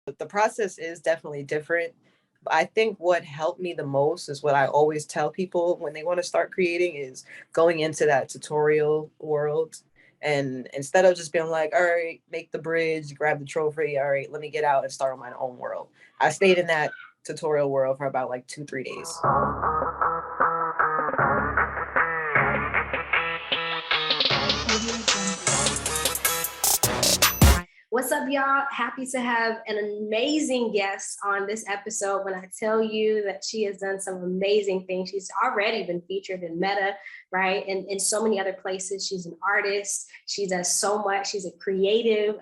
The process is definitely different. I think what helped me the most is what I always tell people when they want to start creating is going into that tutorial world. And instead of just being like, all right, make the bridge, grab the trophy, all right, let me get out and start on my own world. I stayed in that tutorial world for about like 2, 3 days. What's up, y'all? Happy to have an amazing guest on this episode. When I tell you that she has done some amazing things, she's already been featured in Meta, right? And in so many other places. She's an artist. She does so much. She's a creative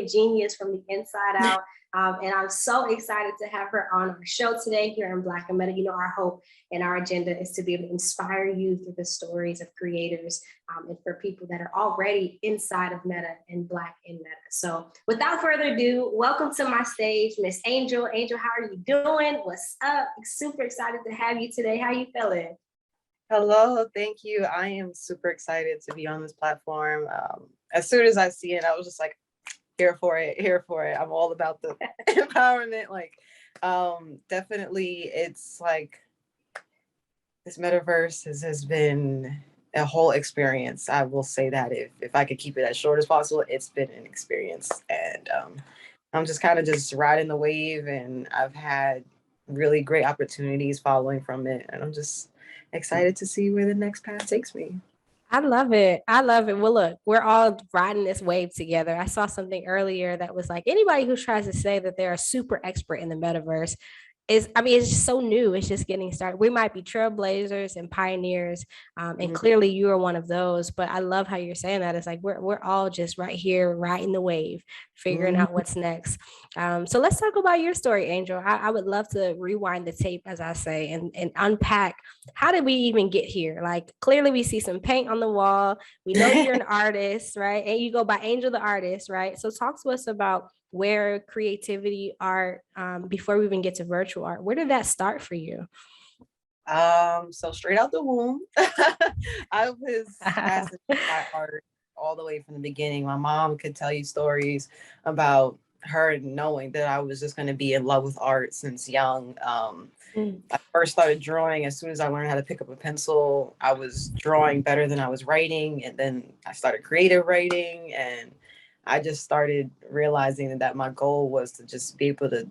genius from the inside out. And I'm so excited to have her on our show today here in Black and Meta. You know, our hope and our agenda is to be able to inspire you through the stories of creators and for people that are already inside of Meta and Black in Meta. So without further ado, welcome to my stage, Miss Angel. Angel, how are you doing? What's up? Super excited to have you today. How are you feeling? Hello, thank you. I am super excited to be on this platform. As soon as I see it, I was just like, here for it. I'm all about the empowerment. Definitely, it's like this metaverse has been a whole experience. I will say that if I could keep it as short as possible, it's been an experience, and I'm just kind of just riding the wave, and I've had really great opportunities following from it, and I'm just excited to see where the next path takes me. I love it. I love it. Well, look, we're all riding this wave together. I saw something earlier that was like anybody who tries to say that they're a super expert in the metaverse it's just so new. It's just getting started. We might be trailblazers and pioneers, and clearly you are one of those. But I love how you're saying that. It's like we're all just right here, riding the wave, figuring out what's next. So let's talk about your story, Angel. I would love to rewind the tape, as I say, and unpack how did we even get here. Like clearly we see some paint on the wall. We know you're an artist, right? And you go by Angel the Artist, right? So talk to us about where creativity, art, before we even get to virtual art, where did that start for you? So straight out the womb, I was fascinated by art all the way from the beginning. My mom could tell you stories about her knowing that I was just going to be in love with art since young. I first started drawing as soon as I learned how to pick up a pencil. I was drawing better than I was writing, and then I started creative writing, and I just started realizing that my goal was to just be able to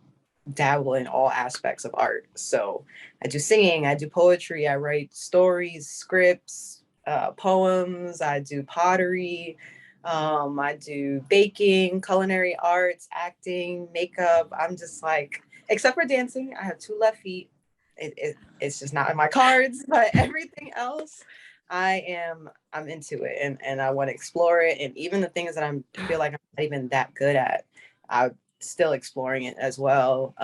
dabble in all aspects of art. So I do singing, I do poetry, I write stories, scripts, poems, I do pottery, I do baking, culinary arts, acting, makeup. I'm just like, except for dancing, I have 2 left feet. It's just not in my cards, but everything else I'm into it, and I want to explore it. And even the things that I feel like I'm not even that good at, I'm still exploring it as well.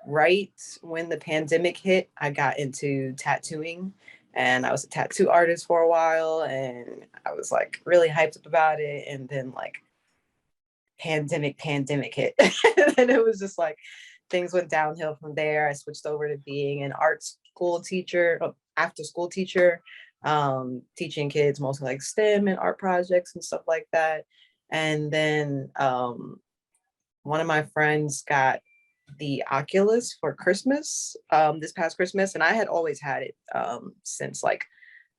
Right when the pandemic hit, I got into tattooing, and I was a tattoo artist for a while, and I was like really hyped up about it. And then like pandemic hit. And it was just like things went downhill from there. I switched over to being an art school teacher, after school teacher, teaching kids mostly like STEM and art projects and stuff like that. And then one of my friends got the Oculus for Christmas, this past Christmas, and I had always had it since like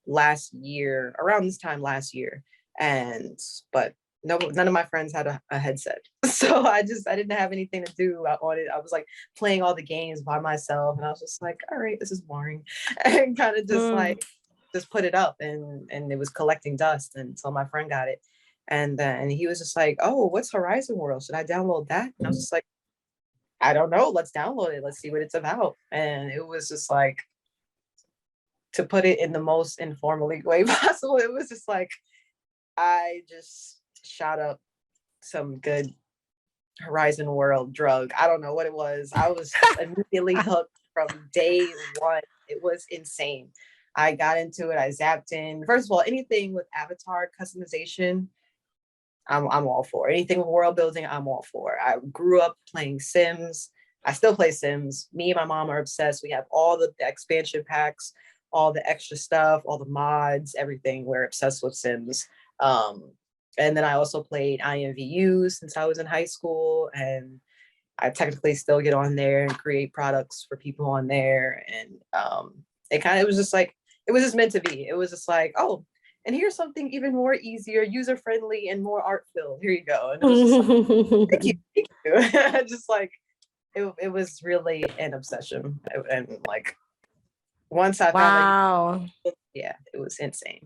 last year, around this time last year. And but no, none of my friends had a headset, so I didn't have anything to do on it. I was like playing all the games by myself, and I was just like, all right, this is boring, and kind of just like just put it up, and it was collecting dust until my friend got it. And then he was just like, oh, what's Horizon World? Should I download that? And I was just like, I don't know. Let's download it. Let's see what it's about. And it was just like, to put it in the most informal way possible, it was just like, I just shot up some good Horizon World drug. I don't know what it was. I was immediately hooked from day one. It was insane. I got into it. I zapped in. First of all, anything with avatar customization, I'm all for. Anything with world building, I'm all for. I grew up playing Sims. I still play Sims. Me and my mom are obsessed. We have all the expansion packs, all the extra stuff, all the mods, everything. We're obsessed with Sims. And then I also played IMVU since I was in high school. And I technically still get on there and create products for people on there. And it was just like, it was just meant to be. It was just like, oh, and here's something even more easier, user friendly, and more art filled. Here you go. And it was just like, thank you, thank you. Just like it was really an obsession. And like once I found like, yeah, it was insane.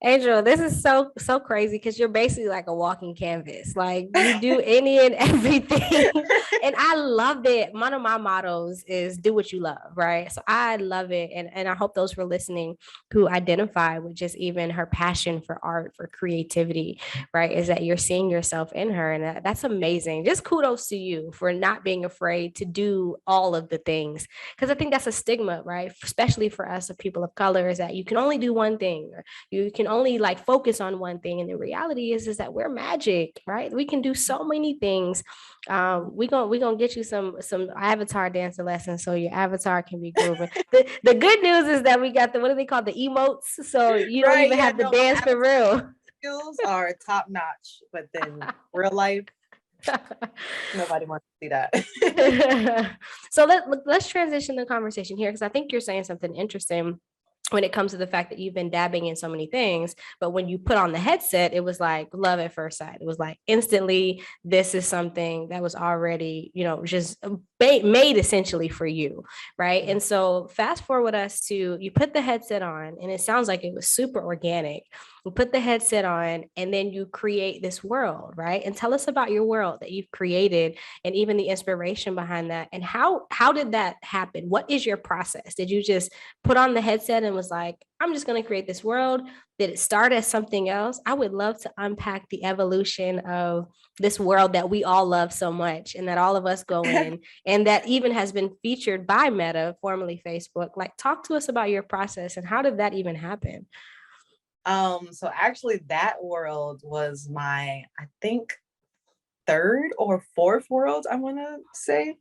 Angel, this is so crazy because you're basically like a walking canvas. Like you do any and everything. And I love it. One of my mottos is do what you love, right? So I love it. And I hope those who are listening who identify with just even her passion for art, for creativity, right? Is that you're seeing yourself in her. And that's amazing. Just kudos to you for not being afraid to do all of the things. Because I think that's a stigma, right? Especially for us, of people of color, is that you can only do one thing. Or you can only like focus on one thing. And the reality is that we're magic, right? We can do so many things. We gonna get you some avatar dancer lessons so your avatar can be grooving. The good news is that we got what do they call the emotes? So you don't even have to dance for real. Skills are top notch, but then real life, nobody wants to see that. So let's transition the conversation here because I think you're saying something interesting when it comes to the fact that you've been dabbing in so many things, but when you put on the headset, it was like love at first sight. It was like instantly, this is something that was already, just made essentially for you, right? And so fast forward us to, you put the headset on and it sounds like it was super organic. You put the headset on and then you create this world, right? And tell us about your world that you've created and even the inspiration behind that. And how did that happen? What is your process? Did you just put on the headset and was like, I'm just going to create this world? Did it start as something else? I would love to unpack the evolution of this world that we all love so much and that all of us go in and that even has been featured by Meta, formerly Facebook. Like, talk to us about your process and how did that even happen? So actually that world was my, I think, third or fourth world, I want to say.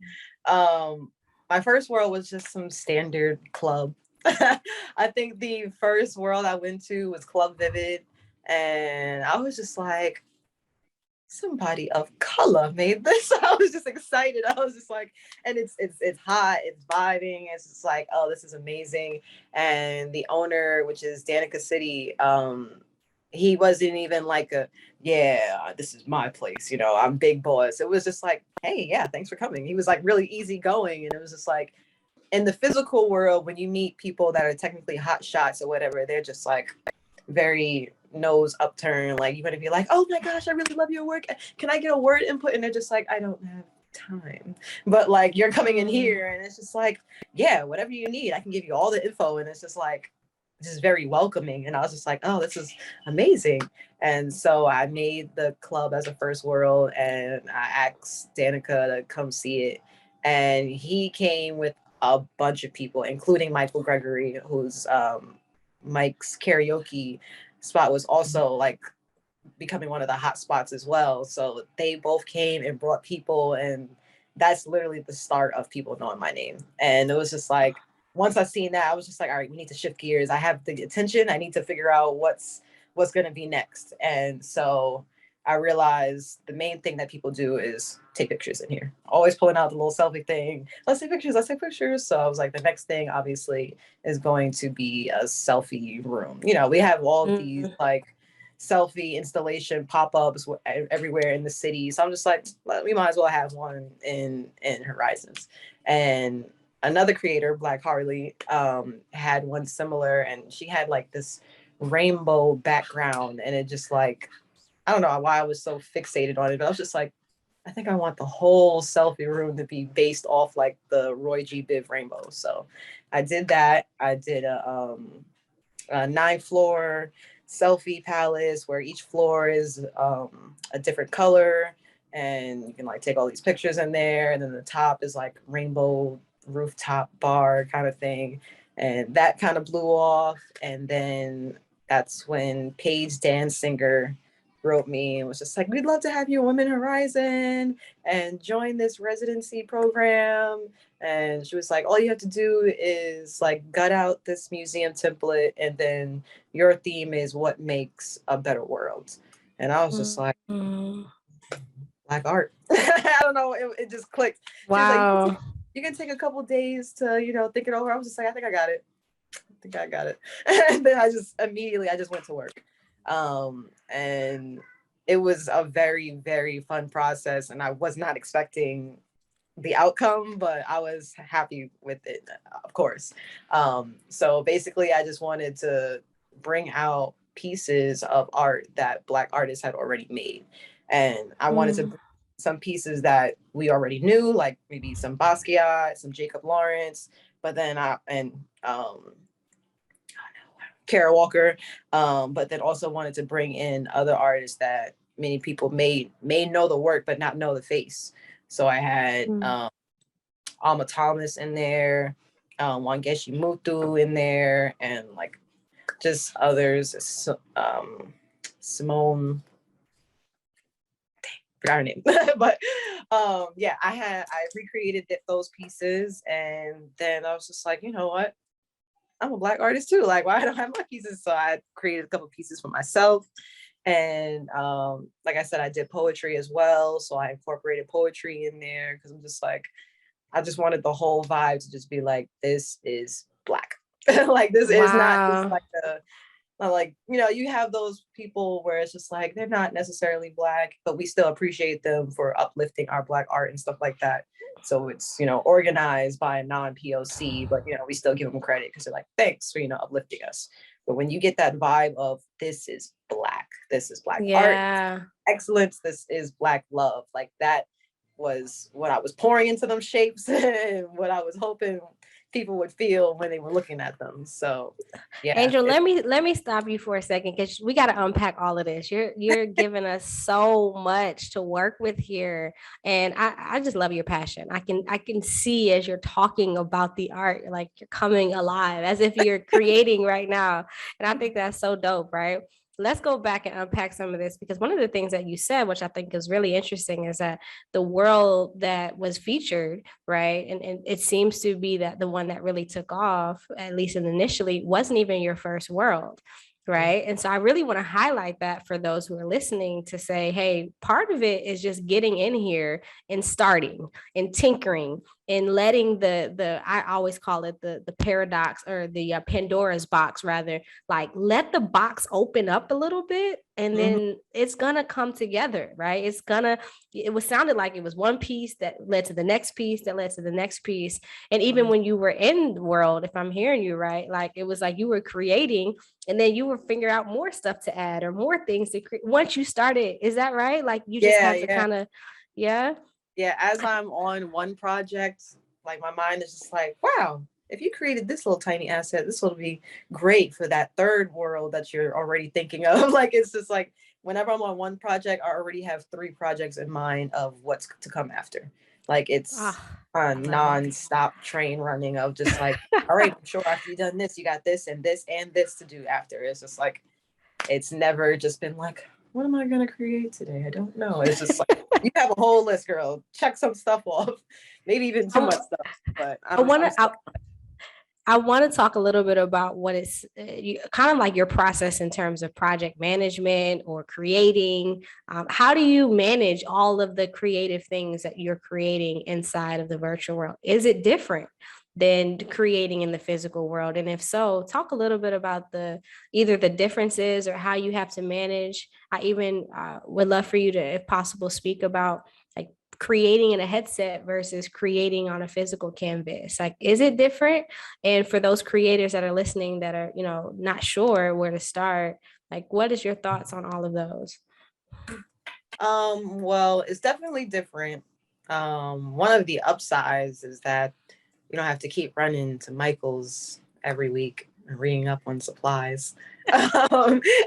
My first world was just some standard club. I think the first world I went to was Club Vivid, and I was just like, somebody of color made this. I was just excited. I was just like, and it's hot, it's vibing. It's just like, oh, this is amazing. And the owner, which is Danica City, he wasn't even like yeah, this is my place, I'm big boss. It was just like, hey, yeah, thanks for coming. He was like really easygoing, and it was just like, in the physical world, when you meet people that are technically hot shots or whatever, they're just like very nose upturned. Like, you want to be like, oh my gosh, I really love your work. Can I get a word input? And they're just like, I don't have time. But like, you're coming in here and it's just like, yeah, whatever you need, I can give you all the info. And it's just like, just very welcoming. And I was just like, oh, this is amazing. And so I made the club as a first world and I asked Danica to come see it. And he came with a bunch of people, including Michael Gregory, who's Mike's karaoke spot was also like becoming one of the hot spots as well. So they both came and brought people, and that's literally the start of people knowing my name. And it was just like, once I seen that, I was just like, all right, we need to shift gears. I have the attention. I need to figure out what's going to be next. And so I realized the main thing that people do is take pictures in here. Always pulling out the little selfie thing. Let's take pictures. Let's take pictures. So I was like, the next thing obviously is going to be a selfie room. We have all of these like selfie installation pop-ups everywhere in the city. So I'm just like, we might as well have one in Horizons. And another creator, Black Harley, had one similar, and she had like this rainbow background, and it just like, I don't know why I was so fixated on it, but I was just like, I think I want the whole selfie room to be based off like the Roy G. Biv rainbow. So I did that. I did a 9-floor selfie palace where each floor is a different color, and you can like take all these pictures in there. And then the top is like rainbow rooftop bar kind of thing. And that kind of blew off. And then that's when Paige Dansinger wrote me and was just like, we'd love to have you on Women Horizon and join this residency program. And she was like, all you have to do is like gut out this museum template, and then your theme is what makes a better world. And I was just like, Black art. I don't know. It just clicked. She was like, Wow. you can take a couple days to, think it over. I was just like, I think I got it. And then I just went to work. And it was a very, very fun process. And I was not expecting the outcome, but I was happy with it, of course. So basically, I just wanted to bring out pieces of art that Black artists had already made. And I wanted to bring some pieces that we already knew, like maybe some Basquiat, some Jacob Lawrence, but then Kara Walker, but then also wanted to bring in other artists that many people may know the work but not know the face. So I had Alma Thomas in there, Wangechi Mutu in there, and like just others. Simone, forgot her name, but yeah, I recreated those pieces, and then I was just like, you know what? I'm a Black artist too. Like, why don't I have my pieces? So I created a couple pieces for myself. And like I said, I did poetry as well. So I incorporated poetry in there because I'm just like, I just wanted the whole vibe to just be like, this is Black. Like, this is not just like you have those people where it's just like, they're not necessarily Black, but we still appreciate them for uplifting our Black art and stuff like that. So it's, organized by a non-POC, but, we still give them credit because they're like, thanks for, uplifting us. But when you get that vibe of this is Black art, excellence, this is Black love, like that was what I was pouring into them shapes and what I was hoping people would feel when they were looking at them. So yeah. Angel, let me stop you for a second because we got to unpack all of this. You're giving us so much to work with here, and I just love your passion. I can see as you're talking about the art, like you're coming alive as if you're creating right now, and I think that's so dope, right? Let's go back and unpack some of this because one of the things that you said, which I think is really interesting, is that the world that was featured, right? And it seems to be that the one that really took off, at least initially, wasn't even your first world. Right. And so I really want to highlight that for those who are listening to say, hey, part of it is just getting in here and starting and tinkering and letting I always call it the paradox or the Pandora's box, rather, like let the box open up a little bit and then it's gonna come together, right? It was sounded like it was one piece that led to the next piece that led to the next piece. And even when you were in the world, if I'm hearing you right, like it was like you were creating and then you were figure out more stuff to add or more things to create once you started. Is that right? Like you just had to kind of, yeah. As I'm on one project, like my mind is just like, wow, if you created this little tiny asset, this will be great for that third world that you're already thinking of. Like, it's just like, whenever I'm on one project, I already have 3 projects in mind of what's to come after. Like, it's a non-stop train running of just like, all right, I'm sure after you've done this, you got this and this and this to do after. It's just like, it's never just been like, what am I going to create today? I don't know. It's just like, you have a whole list, girl. Check some stuff off. Maybe even too much stuff. But I want to talk a little bit about what it's kind of like your process in terms of project management or creating. How do you manage all of the creative things that you're creating inside of the virtual world? Is it different than creating in the physical world? And if so, talk a little bit about either the differences or how you have to manage. I even would love for you to, if possible, speak about like creating in a headset versus creating on a physical canvas. Like, is it different? And for those creators that are listening that are, not sure where to start, like, what is your thoughts on all of those? Well, it's definitely different. One of the upsides is that you don't have to keep running to Michael's every week and reading up on supplies.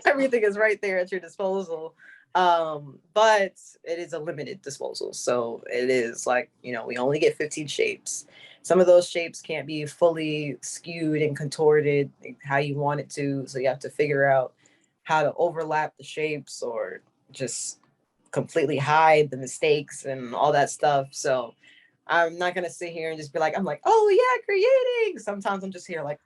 Everything is right there at your disposal. But it is a limited disposal. So it is like, we only get 15 shapes. Some of those shapes can't be fully skewed and contorted how you want it to. So you have to figure out how to overlap the shapes or just completely hide the mistakes and all that stuff. So I'm not going to sit here and just be like, I'm like, oh yeah, creating. Sometimes I'm just here like,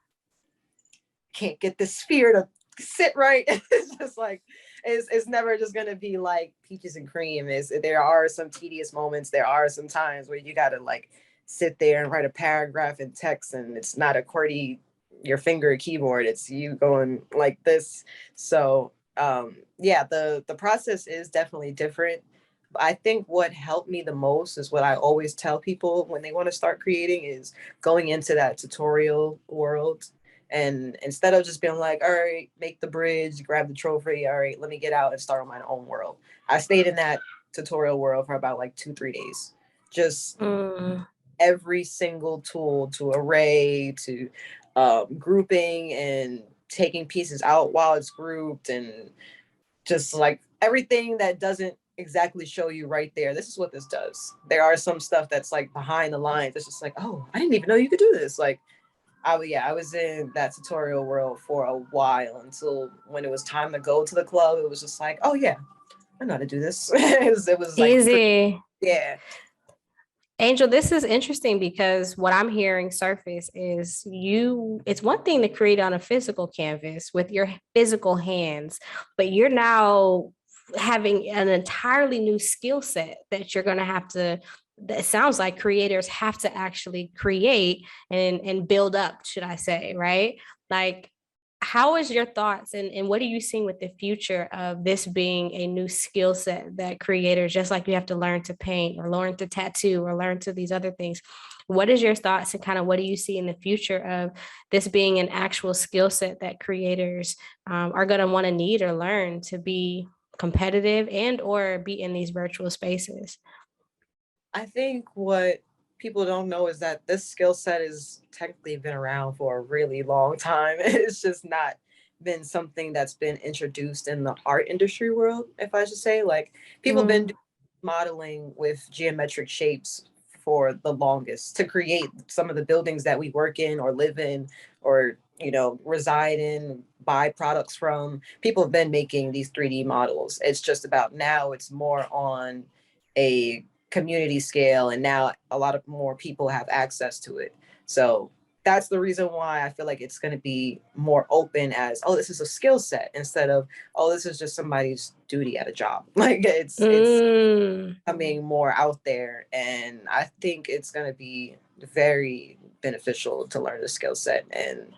can't get this sphere to sit right. It's just like, It's never just gonna be like peaches and cream. There are some tedious moments. There are some times where you gotta like sit there and write a paragraph in text, and it's not a QWERTY your finger keyboard. It's you going like this. So yeah, the process is definitely different. I think what helped me the most is what I always tell people when they want to start creating is going into that tutorial world. And instead of just being like, all right, make the bridge, grab the trophy, all right, let me get out and start on my own world. I stayed in that tutorial world for about like 2-3 days. Just every single tool to array to grouping and taking pieces out while it's grouped and just like everything that doesn't exactly show you right there. This is what this does. There are some stuff that's like behind the lines. It's just like, oh, I didn't even know you could do this. Like, I was in that tutorial world for a while until when it was time to go to the club. It was just like, oh yeah, I know how to do this. It was like, Easy. yeah. Angel, this is interesting because what I'm hearing surface is it's one thing to create on a physical canvas with your physical hands, but you're now having an entirely new skill set that you're going to have to, that sounds like creators have to actually create and build up, should I say, right? Like, how is your thoughts and what are you seeing with the future of this being a new skill set that creators, just like you have to learn to paint or learn to tattoo or learn to these other things, what is your thoughts and kind of what do you see in the future of this being an actual skill set that creators are going to want to need or learn to be competitive and or be in these virtual spaces? I think what people don't know is that this skill set has technically been around for a really long time. It's just not been something that's been introduced in the art industry world, if I should say. Like people have been doing modeling with geometric shapes for the longest to create some of the buildings that we work in or live in or reside in, buy products from. People have been making these 3D models. It's just about now it's more on a community scale, and now a lot of more people have access to it. So that's the reason why I feel like it's going to be more open as, oh, this is a skill set instead of, oh, this is just somebody's duty at a job. Like it's coming more out there, and I think it's going to be very beneficial to learn the skill set. And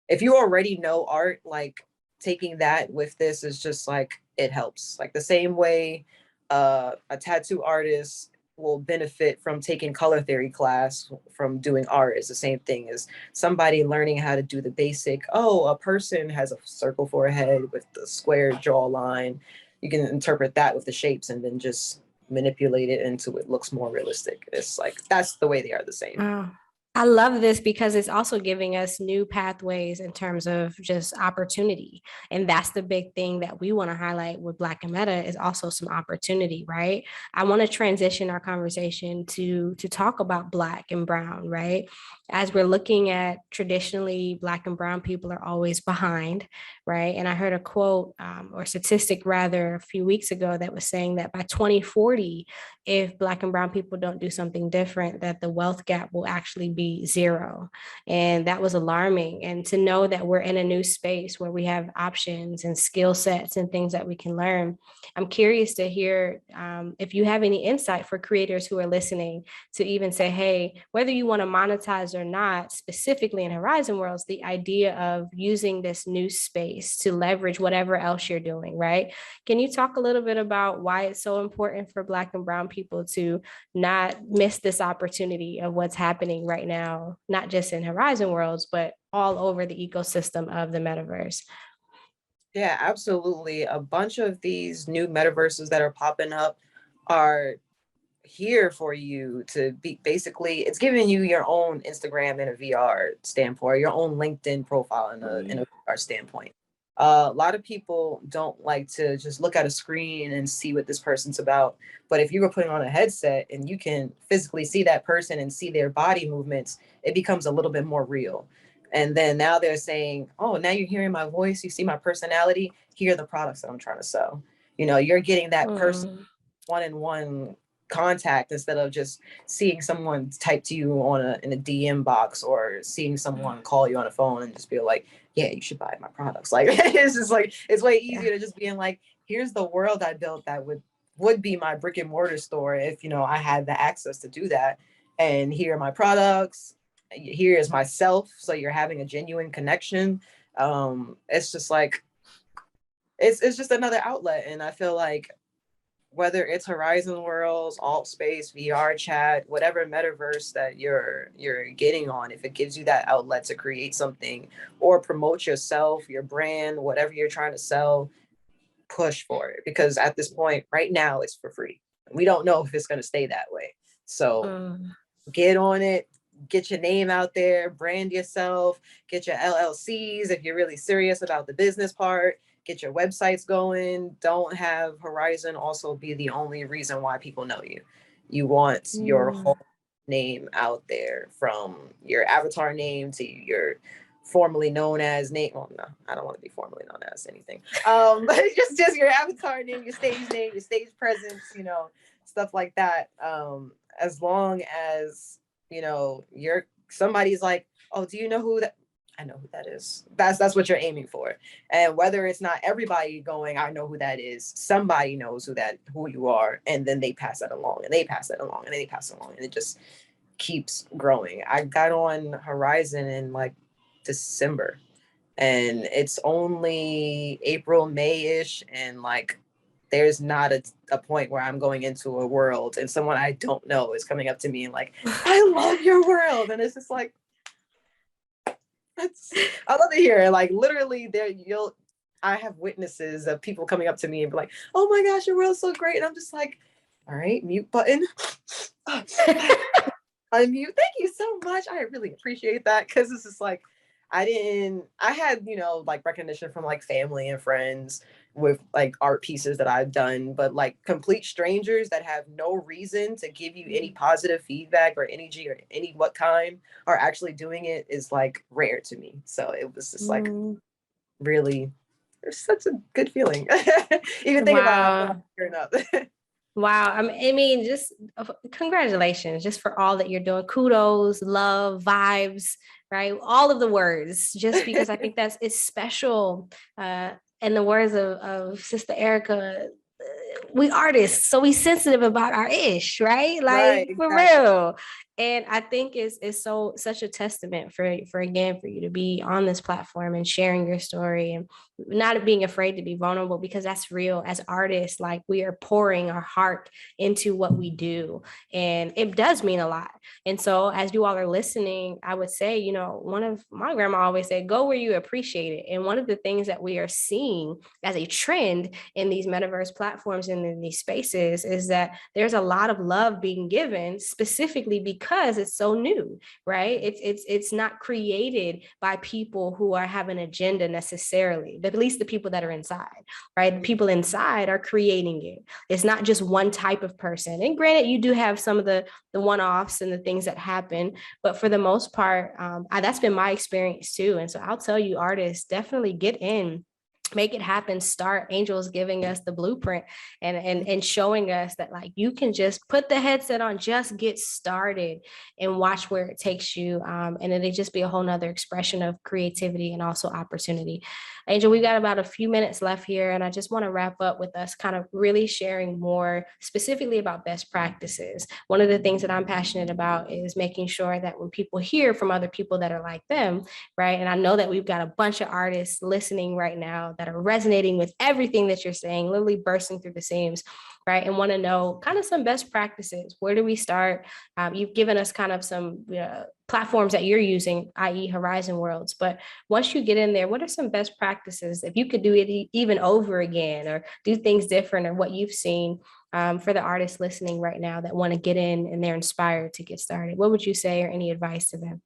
if you already know art, like taking that with this is just like it helps. Like the same way a tattoo artist will benefit from taking color theory class from doing art is the same thing as somebody learning how to do the basic, oh, a person has a circle for a head with the square jawline. You can interpret that with the shapes and then just manipulate it into it looks more realistic. It's like that's the way they are the same. Wow. I love this because it's also giving us new pathways in terms of just opportunity. And that's the big thing that we want to highlight with Black and Meta is also some opportunity, right? I want to transition our conversation to talk about Black and Brown, right? As we're looking at traditionally, Black and Brown people are always behind, right? And I heard a quote or statistic rather a few weeks ago that was saying that by 2040, if Black and Brown people don't do something different, that the wealth gap will actually be zero. And that was alarming. And to know that we're in a new space where we have options and skill sets and things that we can learn. I'm curious to hear if you have any insight for creators who are listening to even say, hey, whether you want to monetize or not, specifically in Horizon Worlds, the idea of using this new space to leverage whatever else you're doing, right? Can you talk a little bit about why it's so important for Black and Brown people to not miss this opportunity of what's happening right now, not just in Horizon Worlds, but all over the ecosystem of the metaverse? Yeah, absolutely. A bunch of these new metaverses that are popping up are here for you to be basically it's giving you your own Instagram in a VR standpoint, your own LinkedIn profile in a VR standpoint. A lot of people don't like to just look at a screen and see what this person's about. But if you were putting on a headset and you can physically see that person and see their body movements, it becomes a little bit more real. And then now they're saying, oh, now you're hearing my voice, you see my personality, here are the products that I'm trying to sell. You're getting that person one-on-one contact instead of just seeing someone type to you in a DM box or seeing someone call you on a phone and just be like, yeah, you should buy my products. Like, it's just like, it's way Yeah. easier to just being like, here's the world I built that would be my brick and mortar store if, you know, I had the access to do that. And here are my products. Here is myself. So you're having a genuine connection. It's just like, it's just another outlet. And I feel like whether it's Horizon Worlds, Alt Space, VR chat, whatever metaverse that you're getting on, if it gives you that outlet to create something or promote yourself, your brand, whatever you're trying to sell, push for it. Because at this point, right now, it's for free. We don't know if it's going to stay that way. So get on it, get your name out there, brand yourself, get your LLCs if you're really serious about the business part, get your websites going. Don't have Horizon also be the only reason why people know you. You want your whole name out there, from your avatar name to your formerly known as name. Well, no, I don't want to be formerly known as anything. But just your avatar name, name, your stage presence, you know, stuff like that. As long as, you know, you're somebody's like, oh, do you know who that? I know who that is. That's what you're aiming for. And whether it's not everybody going, I know who that is, somebody knows who you are, and then they pass that along, and they pass that along, and they pass it along, and it just keeps growing. I got on Horizon in like December, and it's only April, May-ish, and like there's not a point where I'm going into a world and someone I don't know is coming up to me and like, I love your world. And it's just like, I love to hear it. Like literally I have witnesses of people coming up to me and be like, oh my gosh, your world's so great. And I'm just like, all right, mute button. Unmute. Thank you so much. I really appreciate that. Cause it's just like, I had, you know, like recognition from like family and friends with like art pieces that I've done, but like complete strangers that have no reason to give you any positive feedback or energy or any what kind are actually doing it is like rare to me. So it was just like really, it's such a good feeling. Even think about it, I feel like tearing up. Wow. I mean, just congratulations just for all that you're doing. Kudos, love, vibes, right? All of the words, just because I think it's special. In the words of Sister Erica, we artists, so we sensitive about our ish, right? Like Right, for exactly. real. And I think it's such a testament for you to be on this platform and sharing your story and not being afraid to be vulnerable, because that's real. As artists, like we are pouring our heart into what we do, and it does mean a lot. And so as you all are listening, I would say, you know, one of my grandma always said, go where you appreciate it. And one of the things that we are seeing as a trend in these metaverse platforms and in these spaces is that there's a lot of love being given specifically because it's so new, right? It's not created by people who have an agenda necessarily, but at least the people that are inside, right? The people inside are creating it. It's not just one type of person. And granted, you do have some of the one-offs and the things that happen, but for the most part, that's been my experience too. And so I'll tell you, artists, definitely get in, make it happen. Start. Angel's giving us the blueprint and showing us that like you can just put the headset on, just get started and watch where it takes you. And it'll just be a whole nother expression of creativity and also opportunity. Angel, we got about a few minutes left here, and I just want to wrap up with us kind of really sharing more specifically about best practices. One of the things that I'm passionate about is making sure that when people hear from other people that are like them, right? And I know that we've got a bunch of artists listening right now that are resonating with everything that you're saying, literally bursting through the seams, right? And want to know kind of some best practices. Where do we start? You've given us kind of some platforms that you're using, i.e. Horizon Worlds. But once you get in there, what are some best practices? If you could do it even over again or do things different, or what you've seen for the artists listening right now that want to get in and they're inspired to get started, what would you say, or any advice to them?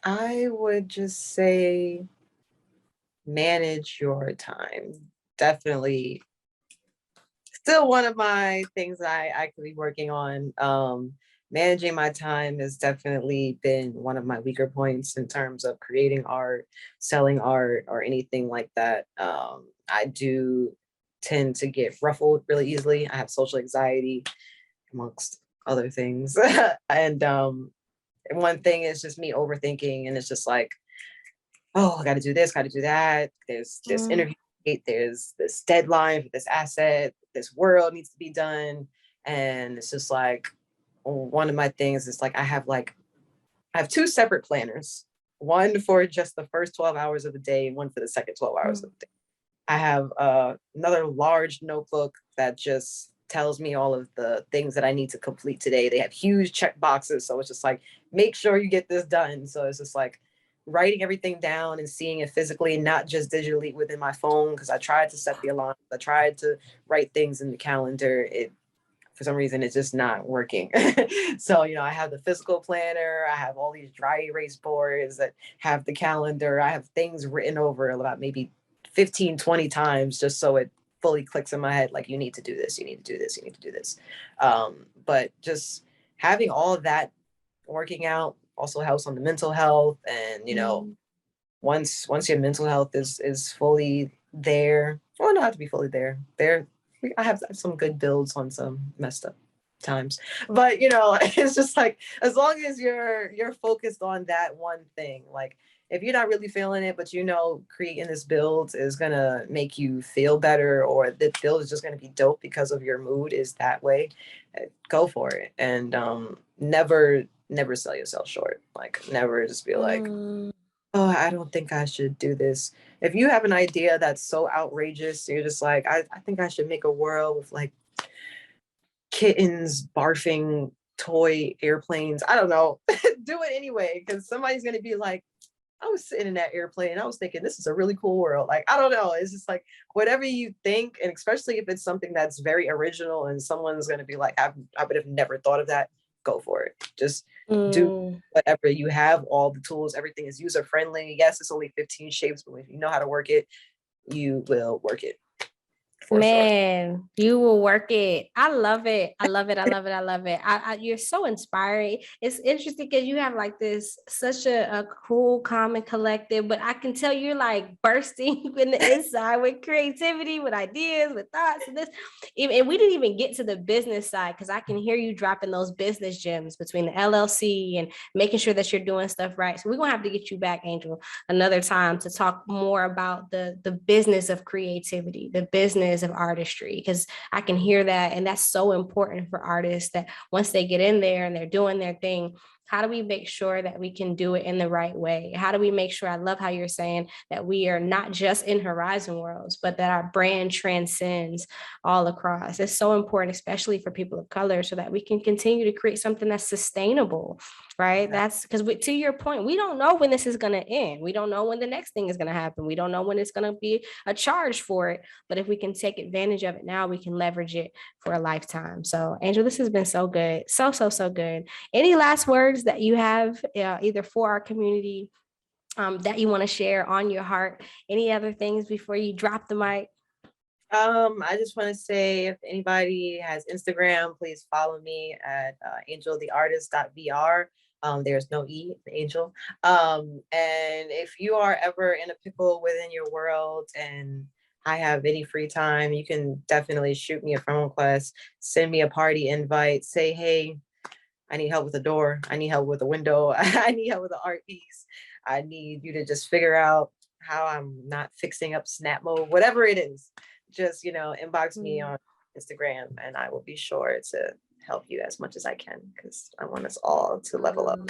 I would just say manage your time. Definitely still one of my things I could be working on. Managing my time has definitely been one of my weaker points in terms of creating art, selling art, or anything like that. I do tend to get ruffled really easily. I have social anxiety, amongst other things. And one thing is just me overthinking, and it's just like, oh, I got to do this, got to do that. There's this interview date, there's this deadline for this asset, this world needs to be done. And it's just like, one of my things is like, I have two separate planners, one for just the first 12 hours of the day and one for the second 12 hours of the day. I have another large notebook that just tells me all of the things that I need to complete today. They have huge check boxes. So it's just like, make sure you get this done. So it's just like writing everything down and seeing it physically, not just digitally within my phone. Because I tried to set the alarm, I tried to write things in the calendar. It, for some reason, it's just not working. So, I have the physical planner. I have all these dry erase boards that have the calendar. I have things written over about maybe 15, 20 times just so it fully clicks in my head. Like, you need to do this, you need to do this, you need to do this. But just having all of that working out also helps on the mental health. And, once your mental health is fully there, well, not have to be fully there, I have some good builds on some messed up times, but it's just like, as long as you're focused on that one thing, like if you're not really feeling it, but creating this build is gonna make you feel better, or the build is just gonna be dope because of your mood is that way, go for it. And never sell yourself short. Like, never just be like, oh, I don't think I should do this. If you have an idea that's so outrageous, you're just like, I think I should make a world with like kittens barfing toy airplanes. I don't know. Do it anyway, because somebody's going to be like, I was sitting in that airplane and I was thinking, this is a really cool world. Like, I don't know. It's just like, whatever you think, and especially if it's something that's very original and someone's going to be like, I would have never thought of that, go for it. Just do whatever. You have all the tools. Everything is user friendly. Yes, it's only 15 shapes, but if you know how to work it, you will work it. Man, you will work it. I love it. I love it. I love it. I love it. You're so inspiring. It's interesting because you have like this, such a cool, calm, and collective, but I can tell you're like bursting in the inside with creativity, with ideas, with thoughts, and this. And we didn't even get to the business side, because I can hear you dropping those business gems between the LLC and making sure that you're doing stuff right. So we're going to have to get you back, Angel, another time to talk more about the business of creativity, the business of artistry, because I can hear that. And that's so important for artists, that once they get in there and they're doing their thing, how do we make sure that we can do it in the right way? How do we make sure, I love how you're saying that we are not just in horizon worlds, but that our brand transcends all across. It's so important, especially for people of color, so that we can continue to create something that's sustainable, right? That's because, to your point, we don't know when this is going to end. We don't know when the next thing is going to happen. We don't know when it's going to be a charge for it. But if we can take advantage of it now, we can leverage it for a lifetime. So, Angel, this has been so good. So, so, so good. Any last words that you have, either for our community, that you want to share on your heart? Any other things before you drop the mic? I just want to say, if anybody has Instagram, please follow me at angeltheartist.vr. There's no E, Angel. And if you are ever in a pickle within your world and I have any free time, you can definitely shoot me a phone request, send me a party invite, say, hey, I need help with a door, I need help with a window, I need help with an art piece, I need you to just figure out how I'm not fixing up snap mode, whatever it is. Just, inbox me on Instagram and I will be sure to help you as much as I can, because I want us all to level up.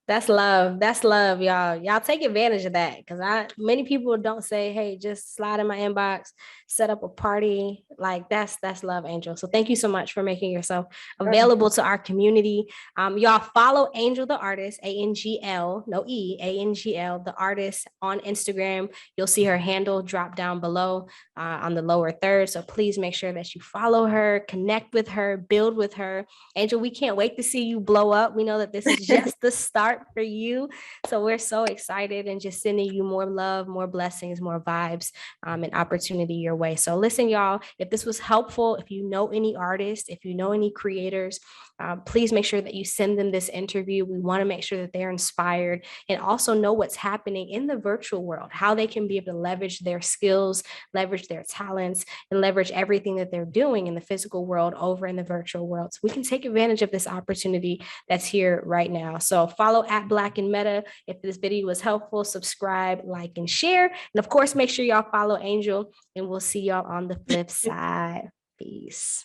That's love. That's love, y'all. Y'all take advantage of that, because many people don't say, hey, just slide in my inbox, set up a party. Like, that's love, Angel. So thank you so much for making yourself available to our community. Y'all follow Angel the Artist, ANGL, no E, ANGL, the artist, on Instagram. You'll see her handle drop down below on the lower third. So please make sure that you follow her, connect with her, build with her. Angel, we can't wait to see you blow up. We know that this is just the start for you. So we're so excited, and just sending you more love, more blessings, more vibes, and opportunity your way. So listen, y'all, If this was helpful, if you know any artists, if you know any creators, please make sure that you send them this interview. We want to make sure that they're inspired and also know what's happening in the virtual world, how they can be able to leverage their skills, leverage their talents, and leverage everything that they're doing in the physical world over in the virtual world. So we can take advantage of this opportunity that's here right now. So follow at Black and Meta. If this video was helpful, subscribe, like, and share. And of course, make sure y'all follow Angel, and we'll see y'all on the flip side. Peace.